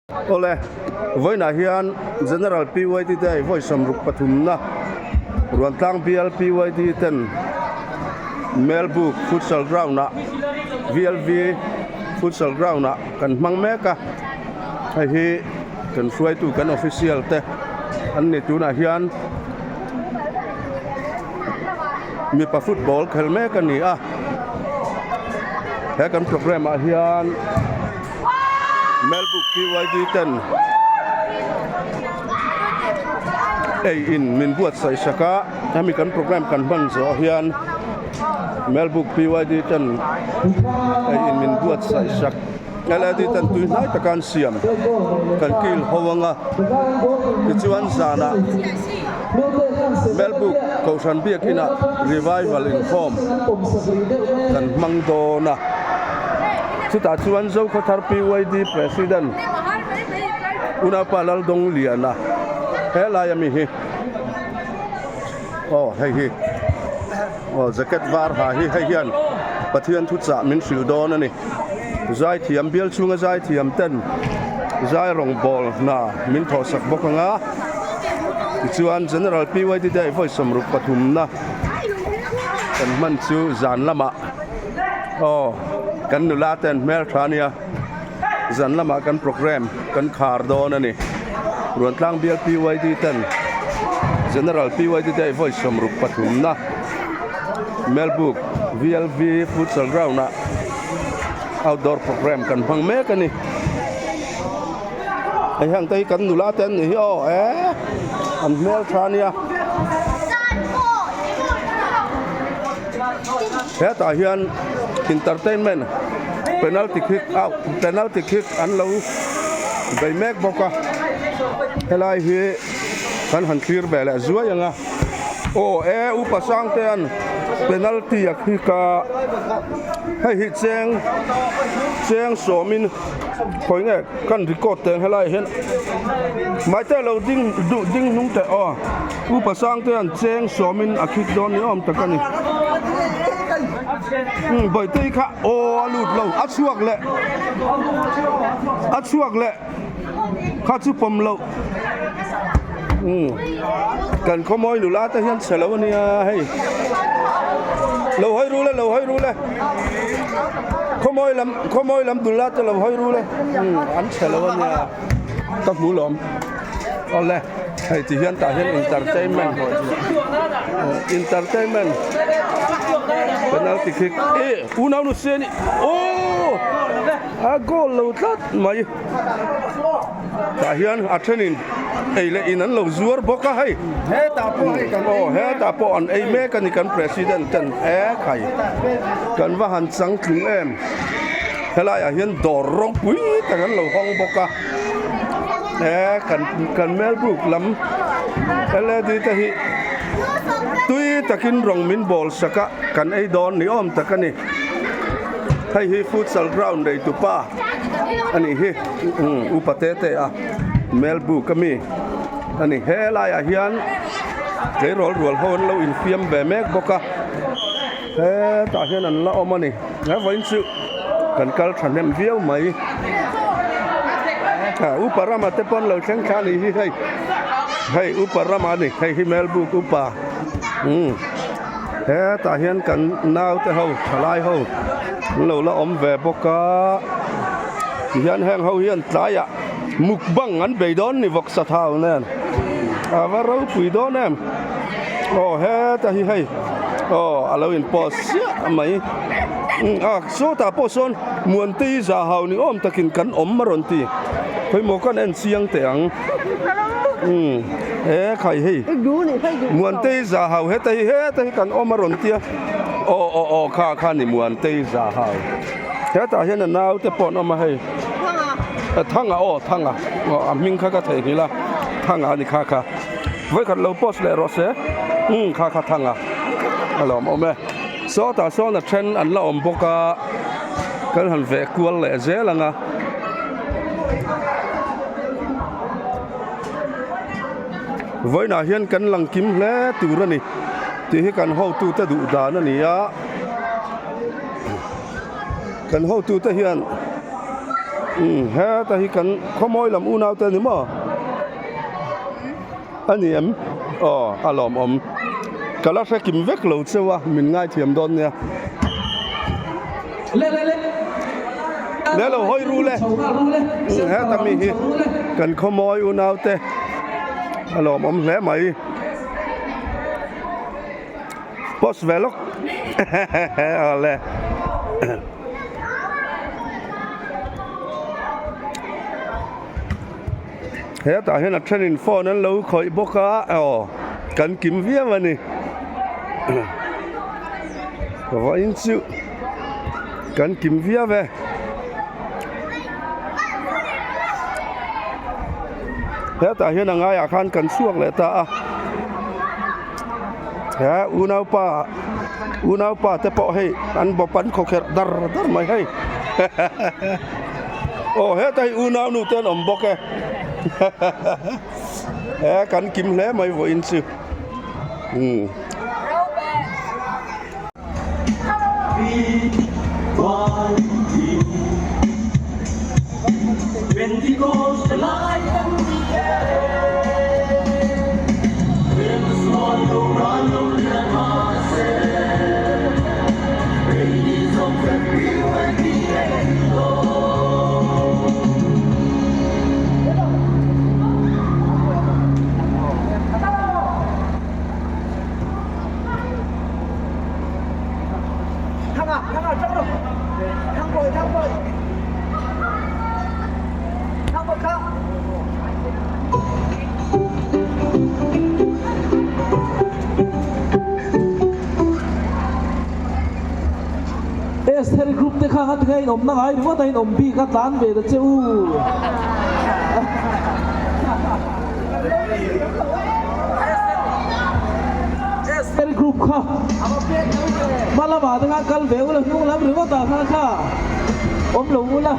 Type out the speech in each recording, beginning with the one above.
Ole với na hian general PYT te voi samruk pathum na ruan tlang PYT ten Melbook futsal ground na VLV futsal ground na kan mang meka hay hi kan suai tu kan official te an ni tu na hian mi pa football khel me kan ni a he kan program a hian Melbook PYT ten in min buat sai saka kami kan program kan ban zo hian Melbook PYT ten in min buat sai sak LAD ten tu nai takan siam kan kil howanga chuan zana Melbook kausan biak ina revival in form kan mangdona chuta chuan zo khathar PYT president una palal dong liana helai ami hi hei hi jacket var ha hi hian pathian thu cha min sildon ani zai thiam bial chunga zai thiam ten zai rong bol na min tho sak bokanga chuan general PYT dai voi samruk pathum na kan man chu zan lama kan nula ten mel thania zan lama kan program kan khar don ani ruan tlang bial PYT ten general PYT dai voi samruk pathum na Melbook VLV futsal ground na outdoor program kan phang me kan ni ai hang tai kan nula ten ni an mel thania he ta hian entertainment penalty kick an lo bai mek boka helai hi kan han clear bela zuayanga upasang ten penalty akika hay hi cheng somin khoi nge kan record ten helai hen mai te lo ding nung te upasang ten cheng somin akik don ni om takani bởi tây khá lụt lâu át chuộc lệ khá chú phẩm lâu cần có môi nụ lá ta hiên sẽ lâu anh hay lâu hơi ru lệ có môi lắm nụ lá ta lâu hơi ru lệ anh sẽ lâu anh tóc mũ lộm lệ hay thì hiện tại hiện entertainment penalty kick una no seni goal lo tat mai ta hian athenin le inan lo zuar boka hai he ta po an me kan kan president ten khai kan wa han chang thung em helai a hian dor rong pui ta kan lo hong boka kan Melbook lam LAD ta hi tui takin rong min ball saka kan ei don ni om takani hay hi futsal ground dei tu pa ani hi upatete Melbook kami ani helai a hian ke rol hon lo in fiam be mek boka ta hian an la om ani voin chu kan kal thanem viau mai uparama te pon lo theng khani hi hay uparama ni hay hi Melbook upa ta hian kan nau te ho thalai ho lo la om ve boka hian hang ho hian tlaya mukbang an be don ni vok sa thau nen wa ro pui don em ta hi hay alo in post mai so ta poson muan ti za hau ni om takin kan om maron ti khoi mo kan en siang te ang khai hi muan tei za hau he tai kan omaron tia kha ni muan tei za hau he ta hian na nau te pon oma hei thanga ming kha ka thei hila thanga ni kha voi kan lo post le ro se kha thanga alom ome so na trend an la om boka kan han ve kual le zelanga với na hian kan lang kim hle tu ra ni ti hi kan ho tu ta du da na ni kan ho tu ta hian ha ta hi kan khomoi lam u nau te ni mo ani em alom om kala sa kim vek lo chewa min ngai thiam don nia le lo hoi ru le ha ta mi hi kan khomoi u nau te alom om hle mai post velok ale thế tại hiện là training for nó lâu khỏi bốc cá cần kiếm vía mà nè có in chịu cần kiếm vía về thế tại hiện là ngay à khan cần suộc lại ta thế unau pa te po hay ăn bò bắn khô khẹt dar mày hay thế tại unau nu tên ông bốc cái cần kiếm lẽ mày vội in sự Esther group te kha hat gai nom na gai ru ta nom bi ka tan be da cheu Esther group kha mala ba da kal ve ul nu lam ru ta kha om lo ula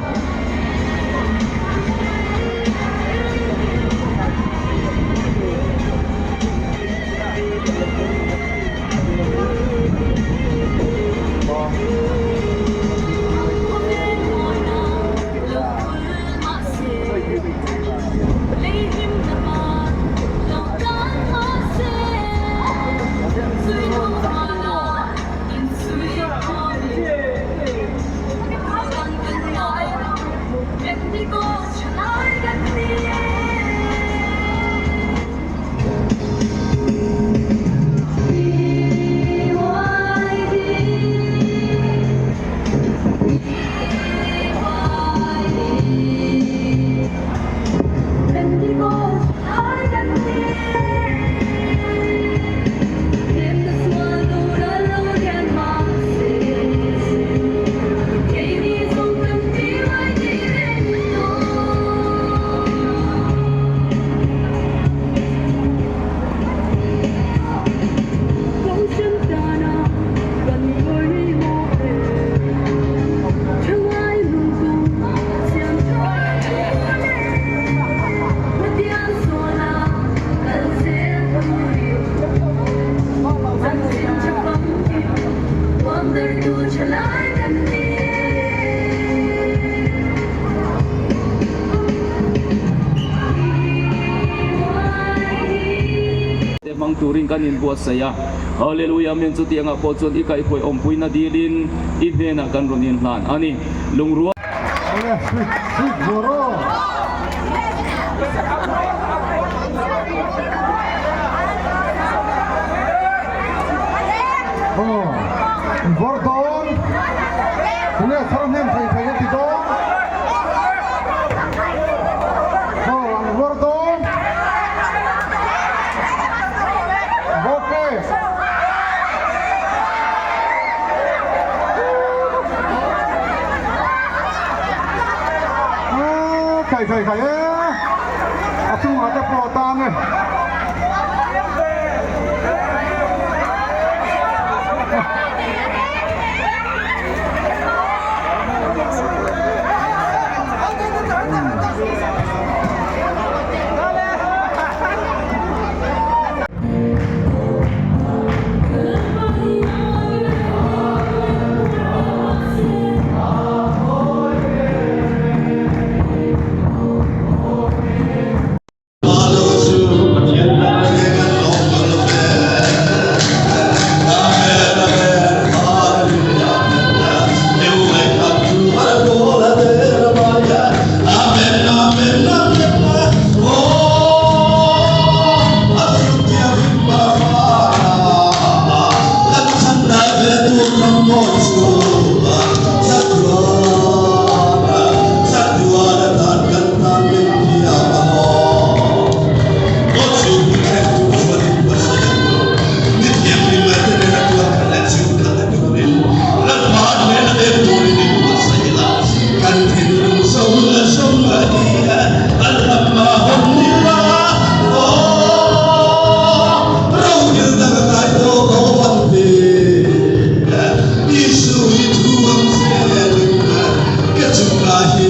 turin kanin buat saya haleluya men chu tianga po chon ikai phoi om puina dilin i hena kan ronin hlan ani lungrua Bordon punya salam nem saya itu Bordon oke kai asu ada pelotan nih Hallelujah.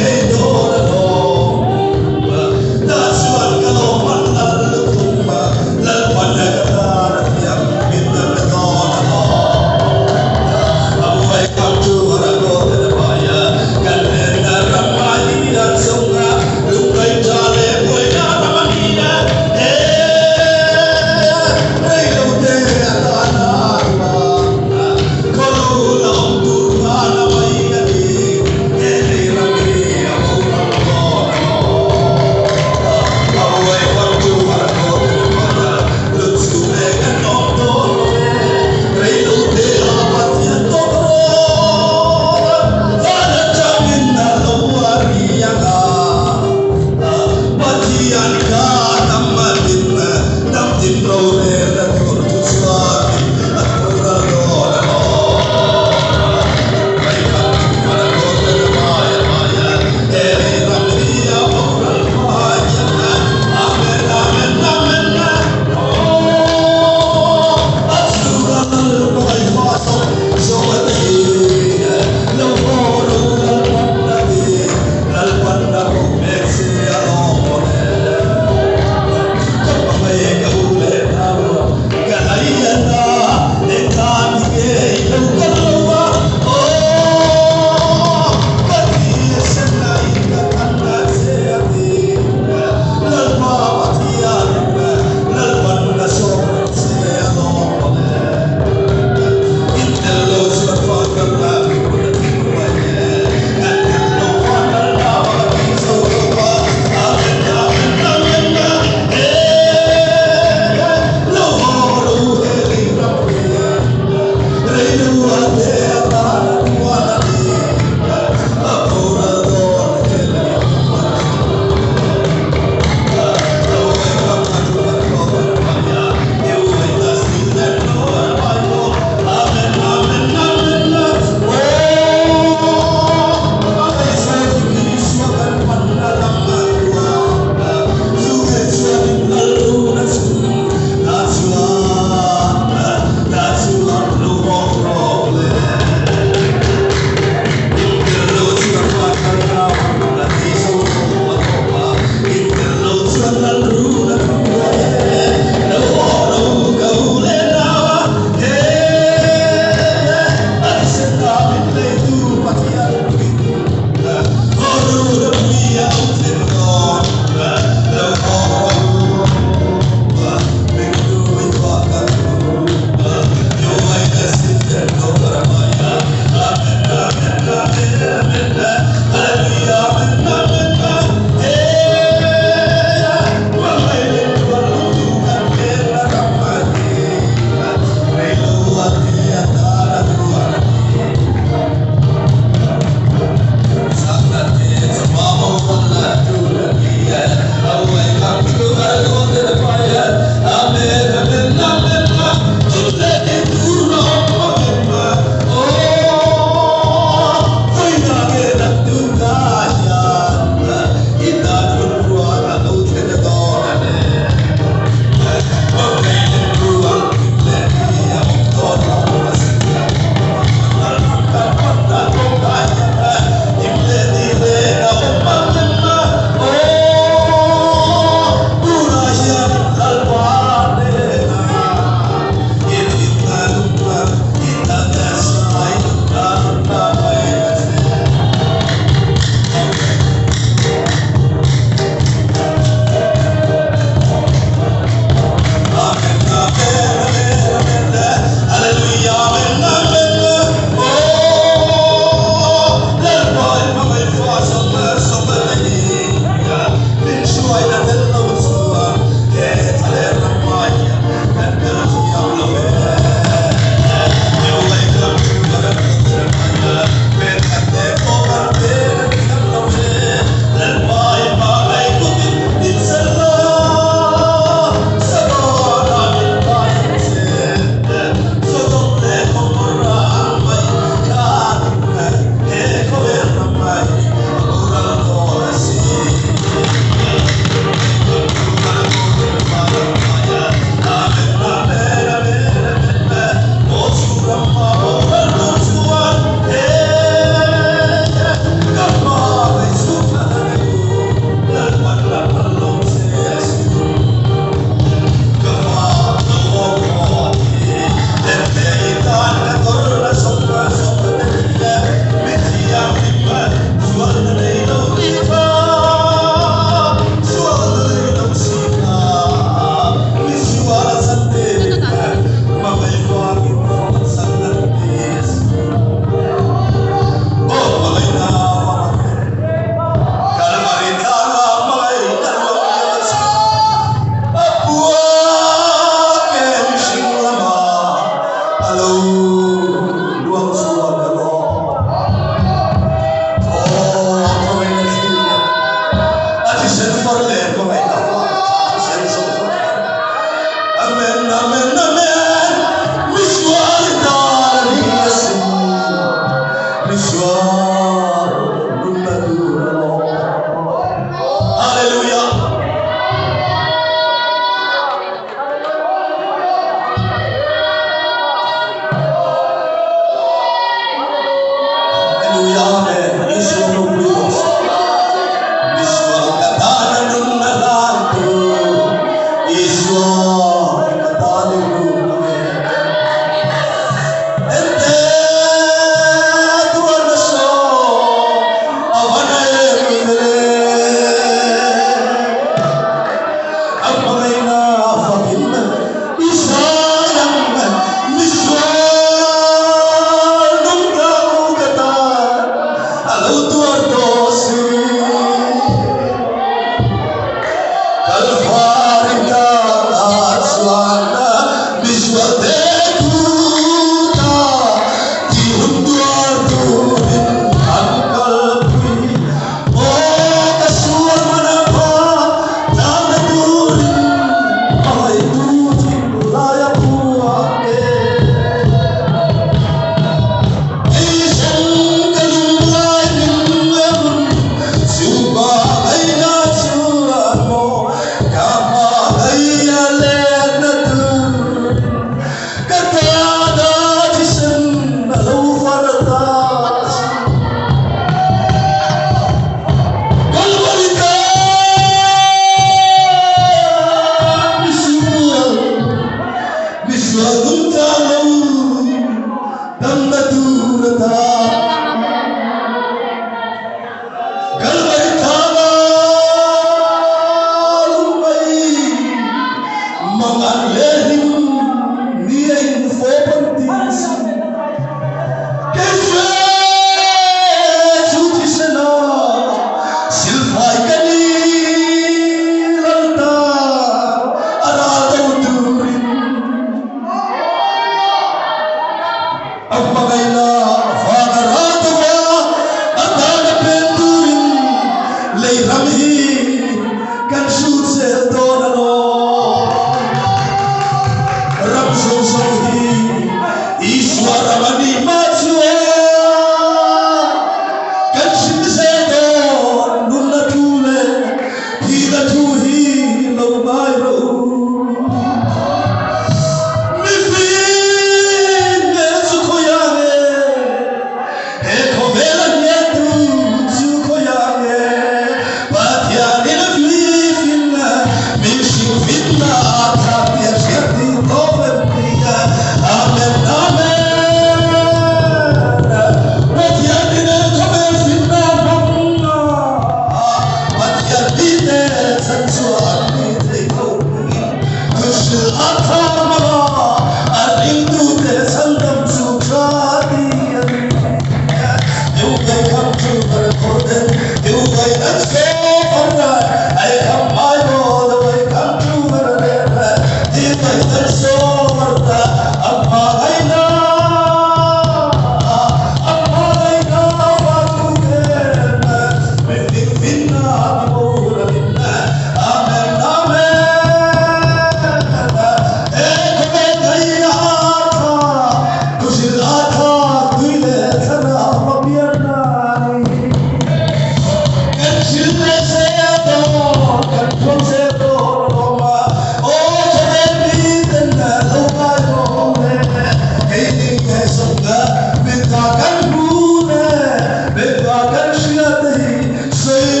Say